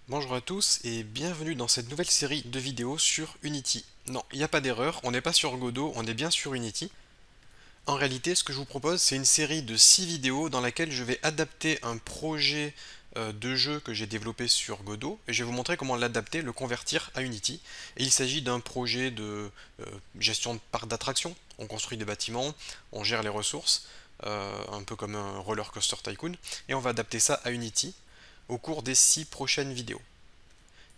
Bonjour à tous et bienvenue dans cette nouvelle série de vidéos sur Unity. Non, il n'y a pas d'erreur, on n'est pas sur Godot, on est bien sur Unity. En réalité, ce que je vous propose, c'est une série de 6 vidéos dans laquelle je vais adapter un projet de jeu que j'ai développé sur Godot et je vais vous montrer comment l'adapter, le convertir à Unity. Et il s'agit d'un projet de gestion de parc d'attractions. On construit des bâtiments, on gère les ressources, un peu comme un roller coaster tycoon, et on va adapter ça à Unity au cours des 6 prochaines vidéos.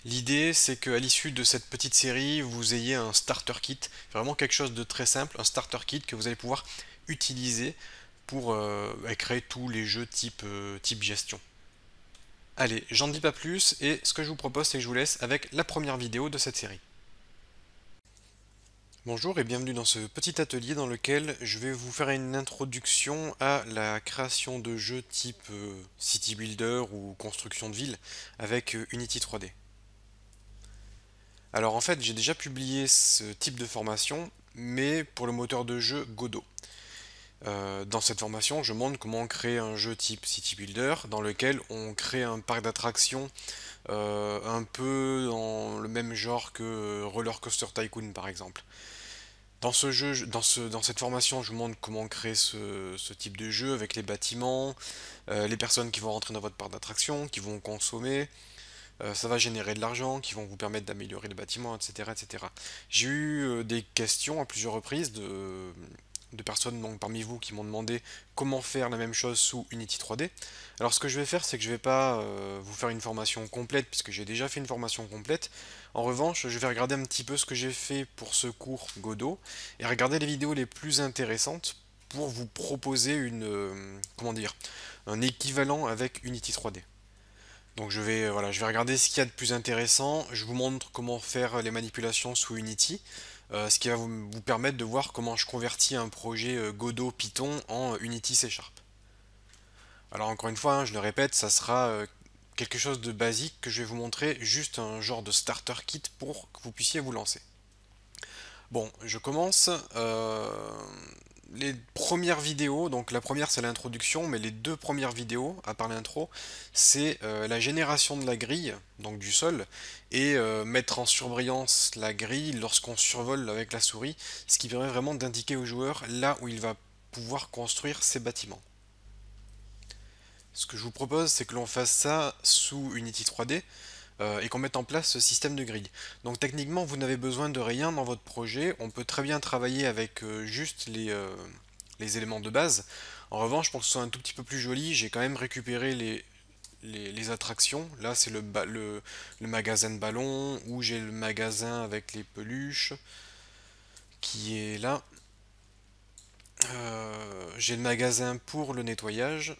L'idée, c'est qu'à l'issue de cette petite série, vous ayez un starter kit, vraiment quelque chose de très simple, un starter kit que vous allez pouvoir utiliser pour créer tous les jeux type gestion. Allez, j'en dis pas plus et ce que je vous propose, c'est que je vous laisse avec la première vidéo de cette série. Bonjour et bienvenue dans ce petit atelier dans lequel je vais vous faire une introduction à la création de jeux type City Builder ou construction de ville avec Unity 3D. Alors en fait, j'ai déjà publié ce type de formation, mais pour le moteur de jeu Godot. Dans cette formation, je montre comment créer un jeu type City Builder, dans lequel on crée un parc d'attractions un peu dans le même genre que Roller Coaster Tycoon par exemple. Dans ce jeu, dans cette formation, je vous montre comment créer ce type de jeu avec les bâtiments, les personnes qui vont rentrer dans votre parc d'attractions, qui vont consommer, ça va générer de l'argent qui vont vous permettre d'améliorer le bâtiment, etc., etc. J'ai eu des questions à plusieurs reprises de personnes donc, parmi vous qui m'ont demandé comment faire la même chose sous Unity 3D. Alors ce que je vais faire, c'est que je ne vais pas vous faire une formation complète, puisque j'ai déjà fait une formation complète. En revanche, je vais regarder un petit peu ce que j'ai fait pour ce cours Godot, et regarder les vidéos les plus intéressantes pour vous proposer comment dire, un équivalent avec Unity 3D. Donc je vais regarder ce qu'il y a de plus intéressant. Je vous montre comment faire les manipulations sous Unity, ce qui va vous permettre de voir comment je convertis un projet Godot Python en Unity C Sharp. Alors encore une fois, hein, je le répète, ça sera quelque chose de basique que je vais vous montrer, juste un genre de starter kit pour que vous puissiez vous lancer. Bon, je commence. Les premières vidéos, donc la première c'est l'introduction, mais les deux premières vidéos, à part l'intro, c'est la génération de la grille, donc du sol, et mettre en surbrillance la grille lorsqu'on survole avec la souris, ce qui permet vraiment d'indiquer au joueur là où il va pouvoir construire ses bâtiments. Ce que je vous propose, c'est que l'on fasse ça sous Unity 3D, et qu'on mette en place ce système de grille. Donc techniquement, vous n'avez besoin de rien dans votre projet, on peut très bien travailler avec juste les éléments de base. En revanche, pour que ce soit un tout petit peu plus joli, j'ai quand même récupéré les attractions. Là, c'est le magasin de ballons, ou j'ai le magasin avec les peluches, qui est là. J'ai le magasin pour le nettoyage.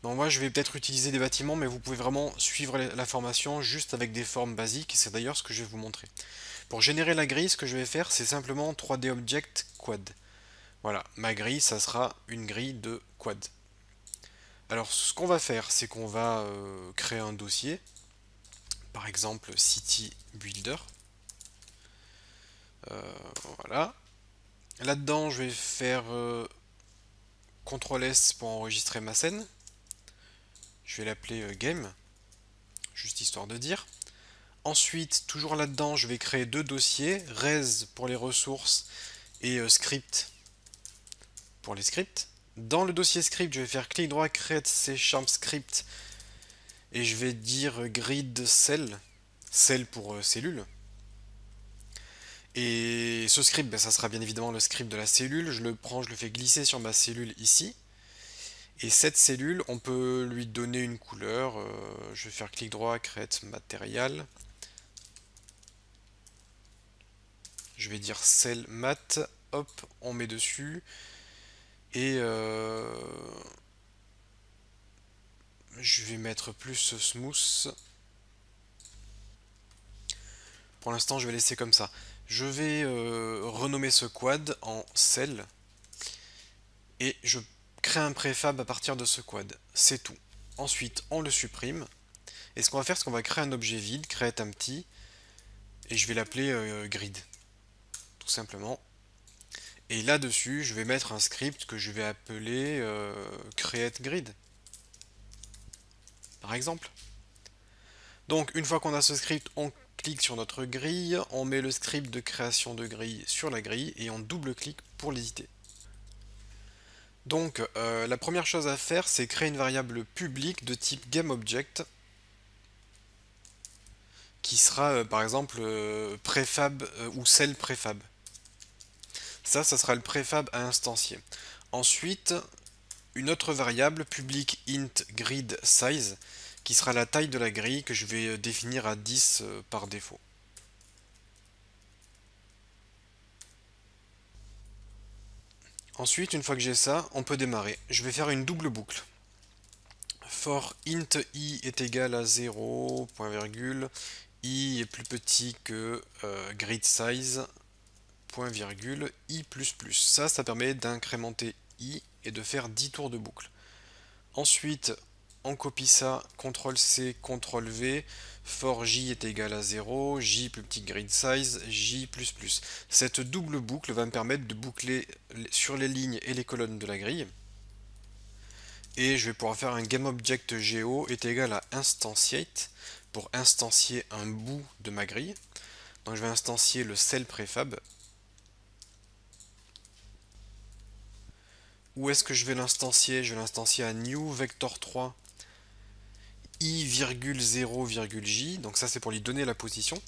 Donc moi je vais peut-être utiliser des bâtiments, mais vous pouvez vraiment suivre la formation juste avec des formes basiques, et c'est d'ailleurs ce que je vais vous montrer. Pour générer la grille, ce que je vais faire, c'est simplement 3D Object Quad. Voilà, ma grille, ça sera une grille de quad. Alors ce qu'on va faire, c'est qu'on va créer un dossier, par exemple City Builder. Voilà. Là-dedans, je vais faire CTRL S pour enregistrer ma scène. Je vais l'appeler Game, juste histoire de dire. Ensuite, toujours là-dedans, je vais créer deux dossiers, res pour les ressources et script pour les scripts. Dans le dossier script, je vais faire clic droit, create C# script, et je vais dire grid cell, cell pour cellule. Et ce script, ben, ça sera bien évidemment le script de la cellule. Je le prends, je le fais glisser sur ma cellule ici. Et cette cellule, on peut lui donner une couleur. Je vais faire clic droit, create material. Je vais dire cell mat. Hop, on met dessus. Et je vais mettre plus smooth. Pour l'instant, je vais laisser comme ça. Je vais renommer ce quad en cell. Et je crée un préfab à partir de ce quad. C'est tout. Ensuite, on le supprime. Et ce qu'on va faire, c'est qu'on va créer un objet vide, create empty. Et je vais l'appeler grid. Tout simplement. Et là-dessus, je vais mettre un script que je vais appeler create grid. Par exemple. Donc une fois qu'on a ce script, on clique sur notre grille, on met le script de création de grille sur la grille et on double-clique pour l'éditer. Donc la première chose à faire, c'est créer une variable publique de type GameObject qui sera par exemple préfab ou cell préfab. Ça sera le préfab à instancier. Ensuite, une autre variable publique int grid size qui sera la taille de la grille que je vais définir à 10 par défaut. Ensuite, une fois que j'ai ça, on peut démarrer. Je vais faire une double boucle. For int i est égal à 0, point virgule, i est plus petit que grid size, point virgule, i++. Ça permet d'incrémenter i et de faire 10 tours de boucle. Ensuite, on copie ça, CTRL-C, CTRL-V, for j est égal à 0, j plus petit que grid size, j++. Cette double boucle va me permettre de boucler sur les lignes et les colonnes de la grille. Et je vais pouvoir faire un GameObjectGeo est égal à instantiate pour instancier un bout de ma grille. Donc je vais instancier le cell préfab. Où est-ce que je vais l'instancier? Je vais l'instancier à new vector 3 i,0,j. Donc ça c'est pour lui donner la position.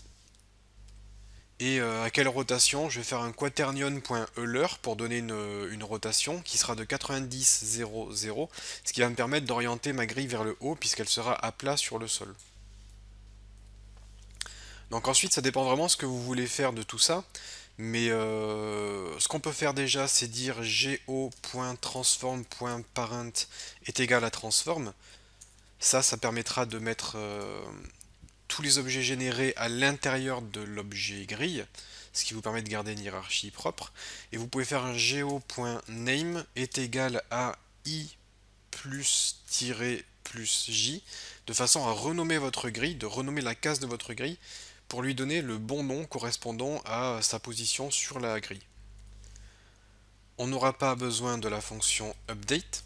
Et à quelle rotation? Je vais faire un quaternion.euler pour donner une rotation qui sera de 90,0,0, ce qui va me permettre d'orienter ma grille vers le haut puisqu'elle sera à plat sur le sol. Donc ensuite, ça dépend vraiment de ce que vous voulez faire de tout ça. Mais ce qu'on peut faire déjà, c'est dire go.transform.parent est égal à transform. Ça permettra de mettre tous les objets générés à l'intérieur de l'objet grille, ce qui vous permet de garder une hiérarchie propre. Et vous pouvez faire un geo.name est égal à i plus j, de façon à renommer votre grille, de renommer la case de votre grille, pour lui donner le bon nom correspondant à sa position sur la grille. On n'aura pas besoin de la fonction update,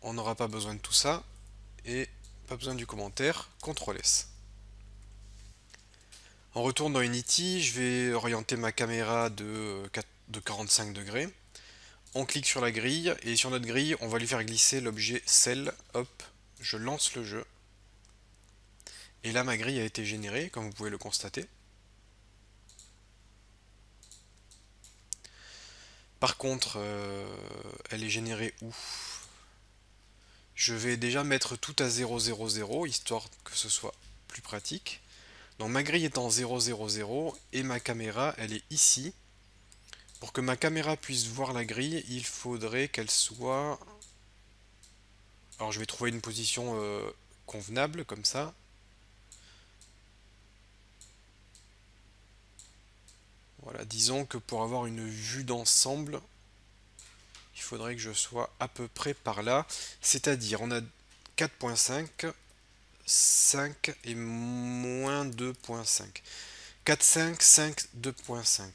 on n'aura pas besoin de tout ça, et pas besoin du commentaire, CTRL S. On retourne dans Unity, je vais orienter ma caméra de 45 degrés. On clique sur la grille, et sur notre grille, on va lui faire glisser l'objet cell, hop, je lance le jeu. Et là, ma grille a été générée, comme vous pouvez le constater. Par contre, elle est générée où? Je vais déjà mettre tout à 0,0,0, histoire que ce soit plus pratique. Donc ma grille est en 0,0,0 et ma caméra, elle est ici. Pour que ma caméra puisse voir la grille, il faudrait qu'elle soit... Alors je vais trouver une position convenable, comme ça. Voilà, disons que pour avoir une vue d'ensemble, il faudrait que je sois à peu près par là. C'est-à-dire, on a 4.5, 5 et moins 2.5. 4,5, 5, 2.5.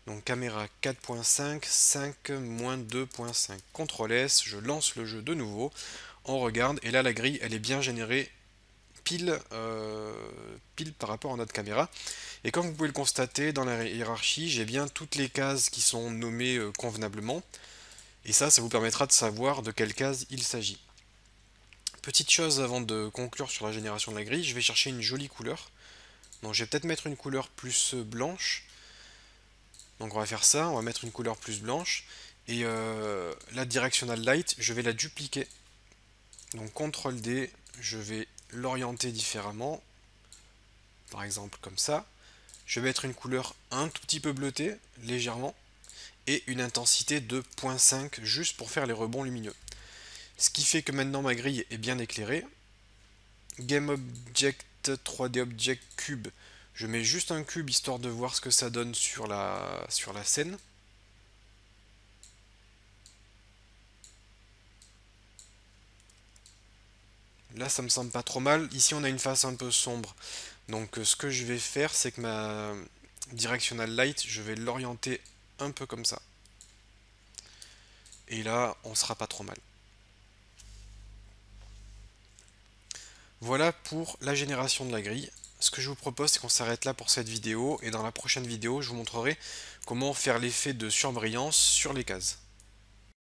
Donc caméra 4.5, 5, moins 2.5. CTRL S, je lance le jeu de nouveau. On regarde, et là la grille, elle est bien générée pile par rapport à notre caméra. Et comme vous pouvez le constater, dans la hiérarchie, j'ai bien toutes les cases qui sont nommées convenablement. Et ça vous permettra de savoir de quelle case il s'agit. Petite chose avant de conclure sur la génération de la grille, je vais chercher une jolie couleur. Donc je vais peut-être mettre une couleur plus blanche. Donc on va faire ça, on va mettre une couleur plus blanche. Et la directional light, je vais la dupliquer. Donc CTRL D, je vais l'orienter différemment. Par exemple comme ça. Je vais mettre une couleur un tout petit peu bleutée, légèrement. Et une intensité de 0.5 juste pour faire les rebonds lumineux. Ce qui fait que maintenant ma grille est bien éclairée. GameObject 3D Object Cube. Je mets juste un cube histoire de voir ce que ça donne sur la scène. Là ça me semble pas trop mal. Ici on a une face un peu sombre. Donc ce que je vais faire c'est que ma directional light, je vais l'orienter un peu comme ça. Et là on sera pas trop mal. Voilà pour la génération de la grille. Ce que je vous propose, c'est qu'on s'arrête là pour cette vidéo, et dans la prochaine vidéo, je vous montrerai comment faire l'effet de surbrillance sur les cases.